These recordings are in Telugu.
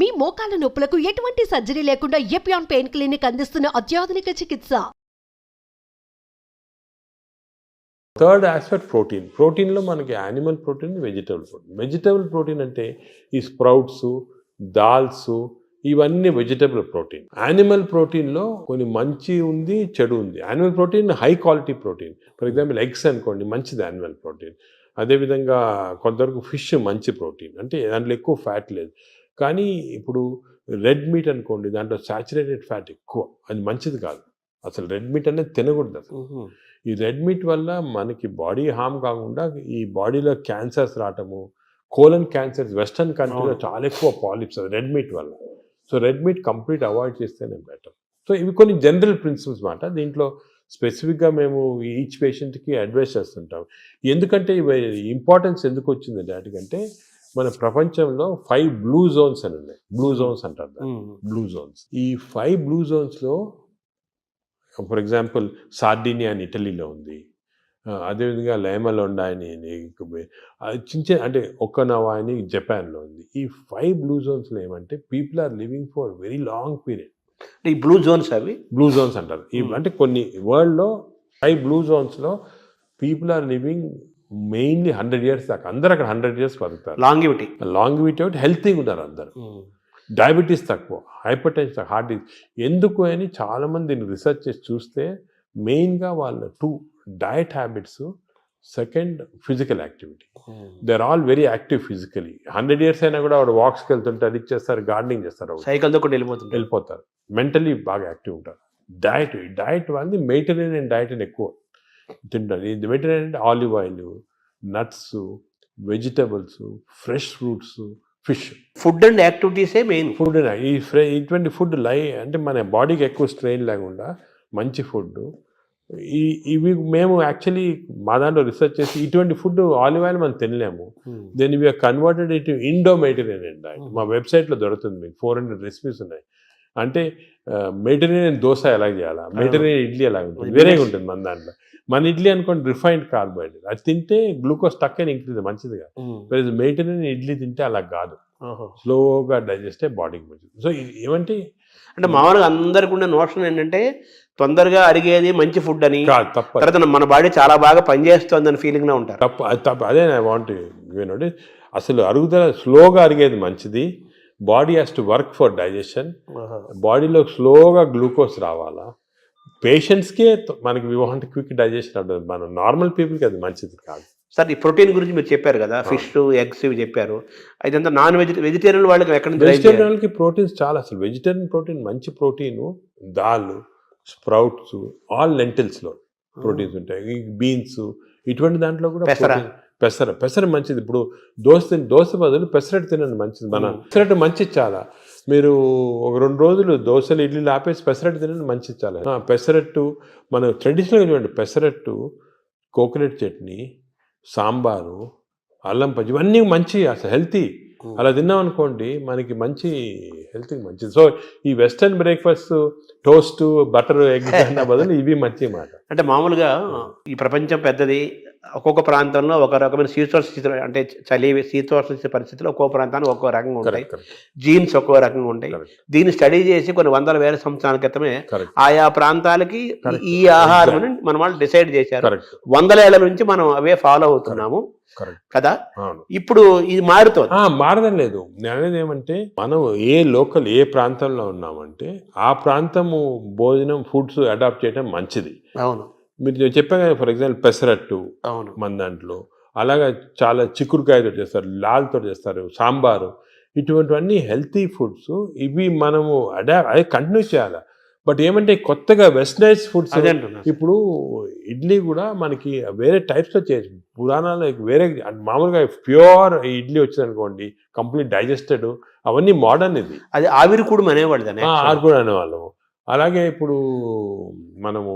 మీ మోకాల నొప్పులకు ఎటువంటి సర్జరీ లేకుండా ఎపియాన్ పెయిన్ క్లినిక్ అందిస్తున్న అత్యాధునిక చికిత్స. Third aspect protein. ప్రోటీన్లో మనకి animal protein, vegetable protein. Vegetable protein అంటే ఈ స్ప్రౌట్స్, దాల్స్, ఇవన్నీ వెజిటబుల్ ప్రోటీన్. యానిమల్ ప్రోటీన్లో కొన్ని మంచి ఉంది, చెడు ఉంది. Animal protein high quality protein. For example eggs అనుకోండి, మంచిది యానిమల్ ప్రోటీన్. అదేవిధంగా కొంతవరకు ఫిష్ మంచి ప్రోటీన్, అంటే దాంట్లో ఎక్కువ ఫ్యాట్ లేదు. కానీ ఇప్పుడు రెడ్ మీట్ అనుకోండి, దాంట్లో సాచురేటెడ్ ఫ్యాట్ ఎక్కువ, అది మంచిది కాదు. అసలు రెడ్ మీట్ అనేది తినకూడదు అసలు. ఈ రెడ్ మీట్ వల్ల మనకి బాడీ హార్మ్ కాకుండా ఈ బాడీలో క్యాన్సర్స్ రావటము, కోలన్ క్యాన్సర్స్ వెస్టర్న్ కంట్రీలో చాలా ఎక్కువ పాలిప్స్ అది రెడ్ మీట్ వల్ల. So red meat complete avoid చేస్తేనే బెటర్. సో ఇవి కొన్ని జనరల్ ప్రిన్సిపల్స్ మాట. దీంట్లో స్పెసిఫిక్గా మేము ఈచ్ పేషెంట్కి అడ్వైస్ చేస్తుంటాం. ఎందుకంటే ఇవి ఇంపార్టెన్స్ ఎందుకు వచ్చింది వాటికంటే, మన ప్రపంచంలో 5 బ్లూ జోన్స్ అని ఉన్నాయి. బ్లూ జోన్స్ అంటారు దాన్ని, బ్లూ జోన్స్. ఈ 5 బ్లూ జోన్స్లో ఫర్ ఎగ్జాంపుల్ సార్డినియా అని ఇటలీలో ఉంది. అదేవిధంగా లైమలోండా అని చిన్న అంటే ఒక్కనవా అని జపాన్లో ఉంది. ఈ 5 బ్లూ జోన్స్లో ఏమంటే people are living for very long period. ఈ బ్లూ జోన్స్ అవి బ్లూ జోన్స్ అంటారు. అంటే కొన్ని వరల్డ్లో 5 బ్లూ జోన్స్లో people are living mainly 100 years దాకా. అందరు అక్కడ 100 years బతుకుతారు. లాంగివిటీ ఒకటి, హెల్తీగా ఉన్నారు అందరు. డయాబెటీస్ తక్కువ, హైపర్ టెన్షన్, హార్ట్ డిసీజ్. ఎందుకు అని చాలామంది దీన్ని రీసెర్చ్ చేసి చూస్తే మెయిన్గా వాళ్ళ 2 diet habits, second physical activity. They are all very active physically. 100 years అయినా కూడా వాడు వాక్స్కి వెళ్తుంటే అది చేస్తారు, గార్డెనింగ్ చేస్తారు, సైకిల్తో కూడా వెళ్ళిపోతారు. మెంటలీ బాగా యాక్టివ్ ఉంటారు. డయట్ వాళ్ళది మెడిటరేనియన్ డయట్ అని ఎక్కువ తింటారు. ఇది మెడిటరేనియన్ అంటే olive oil, nuts, vegetables, fresh fruits, fish. Food and యాక్టివిటీసే మెయిన్. ఫుడ్ ఇటువంటి ఫుడ్ అంటే మన బాడీకి ఎక్కువ స్ట్రెయిన్ లేకుండా మంచి ఫుడ్. ఇవి మేము యాక్చువల్లీ మా దాంట్లో రీసెర్చ్ చేసి ఇటువంటి ఫుడ్ ఆలివ్ ఆయిల్ మనం తినలేము. Then we are converted it Indo Mediterranean diet. మా వెబ్సైట్లో దొరుకుతుంది మీకు, 400 రెసిపీస్ ఉన్నాయి. అంటే మెడిటరేనియన్ దోశ ఎలా చేయాలా, మెడిటరేనియన్ ఇడ్లీ ఎలా ఉంటుంది, వేరేగా ఉంటుంది మన దాంట్లో. మన ఇడ్లీ అనుకోండి రిఫైన్డ్ కార్బోహైడ్రేట్, అది తింటే గ్లూకోజ్ తక్కువ ఇంక్రీజ్, మంచిదిగా. మెడిటరేనియన్ ఇడ్లీ తింటే అలా కాదు, స్లోగా డైజెస్ట్ అయ్యి బాడీకి మంచిది. సో ఏమంటే అంటే మామూలుగా అందరికి ఉండే నోషన్ ఏంటంటే తొందరగా అరిగేది మంచి ఫుడ్ అని, తర్వాత మన బాడీ చాలా బాగా పనిచేస్తుంది అని ఫీలింగ్ లో ఉంటారు. తప్పు అదే ఐ వాంట్ యూనోటి. అసలు అరుగుదల స్లోగా అరిగేది మంచిది. Body has to work for digestion. బాడీలో స్లోగా గ్లూకోజ్ రావాలా. పేషెంట్స్కే మనకి వి వాంట్ క్విక్ డైజెషన్ ఉంటుంది. మన నార్మల్ పీపుల్కి అది మంచిది కాదు. సార్ ఈ ప్రోటీన్ గురించి మీరు చెప్పారు కదా, ఫిష్, ఎగ్స్ ఇవి చెప్పారు. ఇదంతా వెజిటేరియన్ వాళ్ళకి ఎక్కడ నుంచి? వెజిటేరియన్ వాళ్ళకి ప్రోటీన్స్ చాలా. అసలు వెజిటేరియన్ ప్రోటీన్ మంచి ప్రోటీను, దాల్, స్ప్రౌట్స్, ఆల్ లెంటిల్స్లో ప్రోటీన్స్ ఉంటాయి. బీన్స్, ఇటువంటి దాంట్లో కూడా పెసర మంచిది. ఇప్పుడు దోశ బదులు పెసరట్టు తినండి, మంచిది. మన పెసరట్టు మంచిది చాలా. మీరు ఒక 2 రోజులు దోశలు, ఇడ్లీలు ఆపేసి పెసరట్టు తినండి, మంచిది చాలా. పెసరట్టు మన ట్రెడిషనల్గా చూడండి, పెసరట్టు, కోకోనట్ చట్నీ, సాంబారు, అల్లం పచ్చి, ఇవన్నీ మంచి, అసలు హెల్తీ. అలా తిన్నాం అనుకోండి మనకి మంచి హెల్త్కి మంచిది. సో ఈ western breakfast, toast, butter, egg అన్న బదులు ఇవి మంచి మాట. అంటే మామూలుగా ఈ ప్రపంచం పెద్దది, ఒక్కొక్క ప్రాంతంలో ఒక రకమైన శీతోష్ణ, అంటే చలి శీతోష్ణ పరిస్థితుల్లో ఒక్కో ప్రాంతానికి ఒక్కో రకంగా ఉంటాయి, జీన్స్ ఒక్కో రకంగా ఉంటాయి. దీన్ని స్టడీ చేసి కొన్ని 100,000 సంవత్సరాల క్రితమే ఆయా ప్రాంతాలకి ఈ ఆహారం మన వాళ్ళు డిసైడ్ చేశారు. 100 ఏళ్ల నుంచి మనం అవే ఫాలో అవుతున్నాము కదా. ఇప్పుడు ఇది మారడం లేదు. నేను అనేది ఏమంటే, మనం ఏ ప్రాంతంలో ఉన్నామంటే ఆ ప్రాంతము భోజనం, ఫుడ్స్ అడాప్ట్ చేయడం మంచిది. అవును, మీరు చెప్పాను ఫర్ ఎగ్జాంపుల్ పెసరట్టు మన దాంట్లో, అలాగా చాలా చిక్కుడుకాయతో చేస్తారు, లాల్తో చేస్తారు, సాంబారు, ఇటువంటివన్నీ హెల్తీ ఫుడ్స్. ఇవి మనము అదే కంటిన్యూ చేయాలి. బట్ ఏమంటే కొత్తగా వెస్టర్నైజ్ ఫుడ్స్, ఇప్పుడు ఇడ్లీ కూడా మనకి వేరే టైప్స్లో చేయొచ్చు. పురాణాలు వేరే, మామూలుగా ప్యూర్ ఇడ్లీ వచ్చింది అనుకోండి, కంప్లీట్ డైజెస్టెడ్, అవన్నీ మోడర్న్. ఇది అది ఆవిరికూడం అనేవాళ్ళము. అలాగే ఇప్పుడు మనము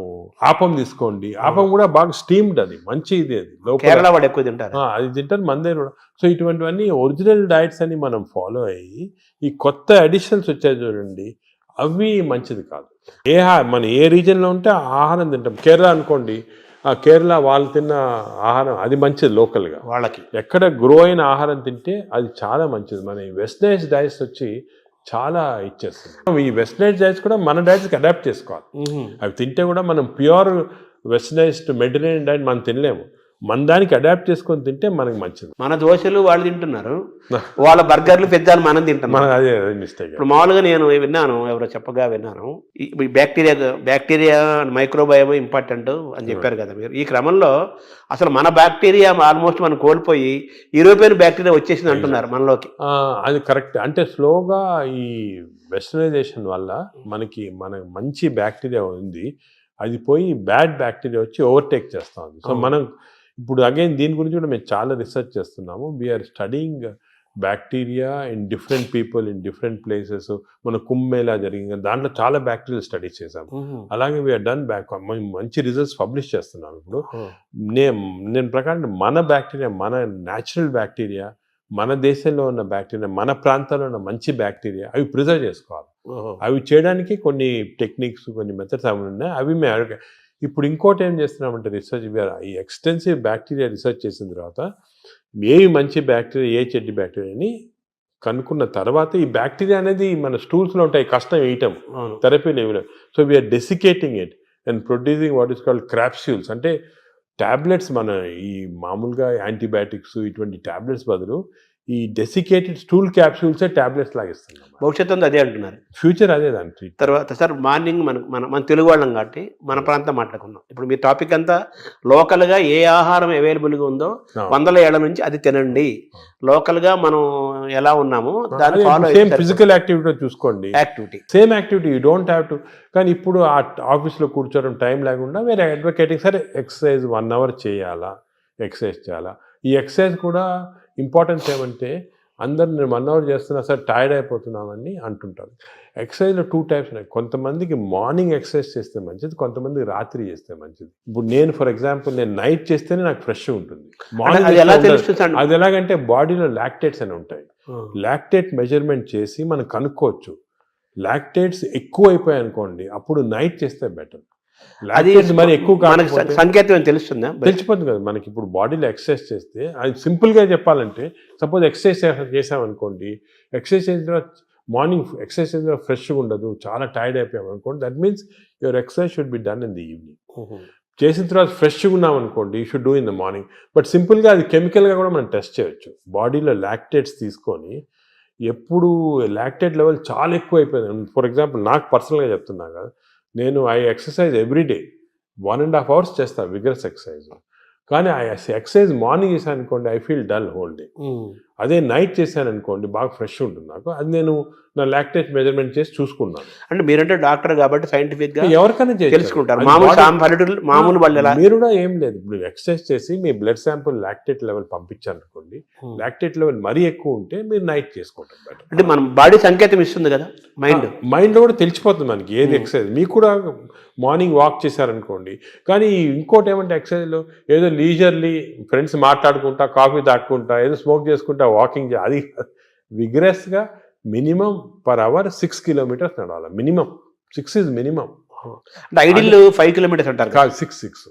ఆపం తీసుకోండి, ఆపం కూడా బాగా స్టీమ్డ్, అది మంచి ఇది. అది కేరళ వాళ్ళు ఎక్కువ తింటారు, అది తింటారు మన దగ్గర కూడా. సో ఇటువంటివన్నీ ఒరిజినల్ డైట్స్ అని మనం ఫాలో అయ్యి, ఈ కొత్త అడిషనల్స్ వచ్చాయి చూడండి, అవి మంచిది కాదు. మన ఏ రీజన్లో ఉంటే ఆహారం తింటాం. కేరళ అనుకోండి, కేరళ వాళ్ళు తిన్న ఆహారం అది మంచిది లోకల్గా. వాళ్ళకి ఎక్కడ గ్రో అయిన ఆహారం తింటే అది చాలా మంచిది. మన వెస్టర్నైజ్ డైట్స్ వచ్చి చాలా ఇచ్చేస్తుంది. ఈ వెస్టర్నైజ్ డైట్స్ కూడా మన డైట్స్కి అడాప్ట్ చేసుకోవాలి. అవి తింటే కూడా మనం ప్యూర్ వెస్టర్నైజ్డ్ మెడిటరేనియన్ డైట్ మనం తినలేము. మన దానికి అడాప్ట్ చేసుకొని తింటే మనకి మంచిది. మన దోశలు వాళ్ళు తింటున్నారు, వాళ్ళ బర్గర్లు పిజ్జాలు మనం తింటున్నాం. మన అదే మిస్టేక్. ఇప్పుడు మామూలుగా నేను విన్నాను, ఎవరో చెప్పగా విన్నాను, ఈ బ్యాక్టీరియా మైక్రోబయోమ్ ఇంపార్టెంట్ అని చెప్పారు కదా మీరు. ఈ క్రమంలో అసలు మన బ్యాక్టీరియా ఆల్మోస్ట్ మనం కోల్పోయి యూరోపియన్ బ్యాక్టీరియా వచ్చేసింది అంటున్నారు మనలోకి. అది కరెక్ట్. అంటే స్లోగా ఈ వెస్టర్నైజేషన్ వల్ల మన మంచి బ్యాక్టీరియా ఉంది, అది పోయి బ్యాడ్ బ్యాక్టీరియా వచ్చి ఓవర్టేక్ చేస్తూ ఉంది. సో మనం ఇప్పుడు అగైన్ దీని గురించి కూడా మేము చాలా రీసెర్చ్ చేస్తున్నాము. We are studying bacteria in different people in different places. మన కుంభమేళా జరిగింది, దాంట్లో చాలా బ్యాక్టీరియల్ స్టడీస్ చేసాము. అలాగే వీఆర్ డన్ మంచి రిజల్ట్స్ పబ్లిష్ చేస్తున్నాం. ఇప్పుడు నేను ప్రకారం మన బ్యాక్టీరియా, మన న్యాచురల్ బ్యాక్టీరియా, మన దేశంలో ఉన్న బ్యాక్టీరియా, మన ప్రాంతాల్లో ఉన్న మంచి బ్యాక్టీరియా, అవి ప్రిజర్వ్ చేసుకోవాలి. అవి చేయడానికి కొన్ని టెక్నిక్స్, కొన్ని మెథడ్స్ అవి ఉన్నాయి. అవి మేము ఇప్పుడు ఇంకోటి ఏం చేస్తున్నామంటే రీసెర్చ్, ఈ ఎక్స్టెన్సివ్ బ్యాక్టీరియా రీసెర్చ్ చేసిన తర్వాత ఏవి మంచి బ్యాక్టీరియా, ఏ చెడ్డి బ్యాక్టీరియా అని కనుక్కున్న తర్వాత ఈ బ్యాక్టీరియా అనేది మన స్టూల్స్లో ఉంటాయి, కష్టం వేయటం, థెరపీలు ఏమి. So we are desiccating it and producing what is called capsules. అంటే ట్యాబ్లెట్స్, మన ఈ మామూలుగా యాంటీబయాటిక్స్ ఇటువంటి ట్యాబ్లెట్స్ బదులు ఈ డెసికేటెడ్ స్టూల్ క్యాప్సూల్సే ట్యాబ్లెట్స్ లాగా ఇస్తున్నాం. భవిష్యత్తు అదే అంటున్నారు, ఫ్యూచర్ అదే దానికి. తర్వాత సార్ మార్నింగ్ మన తెలుగు వాళ్ళం కాబట్టి మన ప్రాంతం మాట్లాడుకుందాం. ఇప్పుడు మీ టాపిక్ అంతా లోకల్గా ఏ ఆహారం అవైలబుల్గా ఉందో 100 ఏళ్ల నుంచి అది తినండి. లోకల్గా మనం ఎలా ఉన్నామో దాన్ని ఫాలో. సేమ్ ఫిజికల్ యాక్టివిటీ చూసుకోండి, same activity you don't have to. కానీ ఇప్పుడు ఆ ఆఫీస్లో కూర్చోవడం టైం లేకుండా వేరే అడ్వకేటింగ్, సరే ఎక్సర్సైజ్ 1 hour చేయాలా, ఎక్సర్సైజ్ చేయాలా. ఈ ఎక్సర్సైజ్ కూడా ఇంపార్టెన్స్ ఏమంటే అందరు నేను 1 hour చేస్తున్నా సార్ టైర్డ్ అయిపోతున్నామని అంటుంటారు. ఎక్సర్సైజ్లో 2 types ఉన్నాయి. కొంతమందికి మార్నింగ్ ఎక్సర్సైజ్ చేస్తే మంచిది, కొంతమందికి రాత్రి చేస్తే మంచిది. ఇప్పుడు నేను ఫర్ ఎగ్జాంపుల్ నేను నైట్ చేస్తేనే నాకు ఫ్రెష్ ఉంటుంది. అది ఎలాగంటే బాడీలో లాక్టేట్స్ అని ఉంటాయి. లాక్టేట్ మెజర్మెంట్ చేసి మనం కనుక్కోవచ్చు. లాక్టేట్స్ ఎక్కువ అయిపోయాయి అనుకోండి, అప్పుడు నైట్ చేస్తే బెటర్. అది మరి ఎక్కువ సంకేతం తెలుస్తుందా? తెలిసిపోతుంది కదా మనకి. ఇప్పుడు బాడీలో ఎక్సర్సైజ్ చేస్తే, అది సింపుల్గా చెప్పాలంటే సపోజ్ ఎక్సర్సైజ్ చేసామనుకోండి, ఎక్సర్సైజ్ చేసిన తర్వాత మార్నింగ్ ఎక్సర్సైజ్ చేసిన తర్వాత ఫ్రెష్గా ఉండదు, చాలా టైర్డ్ అయిపోయాం అనుకోండి, that means your exercise should be done in the evening. చేసిన తర్వాత ఫ్రెష్గా ఉన్నాం అనుకోండి, you should do in the morning. But సింపుల్గా అది కెమికల్గా కూడా మనం టెస్ట్ చేయొచ్చు. బాడీలో లాక్టేట్స్ తీసుకొని, ఎప్పుడు లాక్టేట్ లెవెల్ చాలా ఎక్కువ అయిపోయింది, ఫర్ ఎగ్జాంపుల్ నాకు పర్సనల్గా చెప్తున్నా కదా, నేను ఐ ఎక్సర్సైజ్ ఎవ్రీడే 1.5 hours చేస్తాను విగరస్ ఎక్సర్సైజ్. కానీ ఆ ఎక్సర్సైజ్ మార్నింగ్ చేశాను అనుకోండి, I feel dull whole day. అదే నైట్ చేశాను అనుకోండి, బాగా ఫ్రెష్ ఉంటుంది నాకు. అది నేను నా లాక్టేట్ మెజర్మెంట్ చేసి చూసుకున్నాను. అంటే మీరంటే డాక్టర్ కాబట్టి సైంటిఫిక్ గా ఎవరికైనా తెలుసుకుంటారు. మామూలు మీరు కూడా ఏం లేదు, ఇప్పుడు ఎక్సర్సైజ్ చేసి మీ బ్లడ్ శాంపుల్ లాక్టేట్ లెవెల్ పంపించారు అనుకోండి, లాక్టేట్ లెవెల్ మరీ ఎక్కువ ఉంటే మీరు నైట్ చేసుకుంటారు బెటర్. అంటే మన బాడీ సంకేతం ఇస్తుంది కదా, మైండ్లో కూడా తెలిసిపోతుంది మనకి ఏది ఎక్సర్సైజ్. మీకు కూడా మార్నింగ్ వాక్ చేశారనుకోండి. కానీ ఇంకోటి ఏమంటే ఎక్సర్సైజ్లో ఏదో లీజర్లీ ఫ్రెండ్స్ మాట్లాడుకుంటా, కాఫీ తాక్కుంటా, ఏదో స్మోక్ చేసుకుంటా వాకింగ్, అది విగ్రెస్గా మినిమం పర్ అవర్ 6 kilometers నడవాలి. Minimum 6 is minimum. Ideal 5 kilometers అంటారు కాదు, 6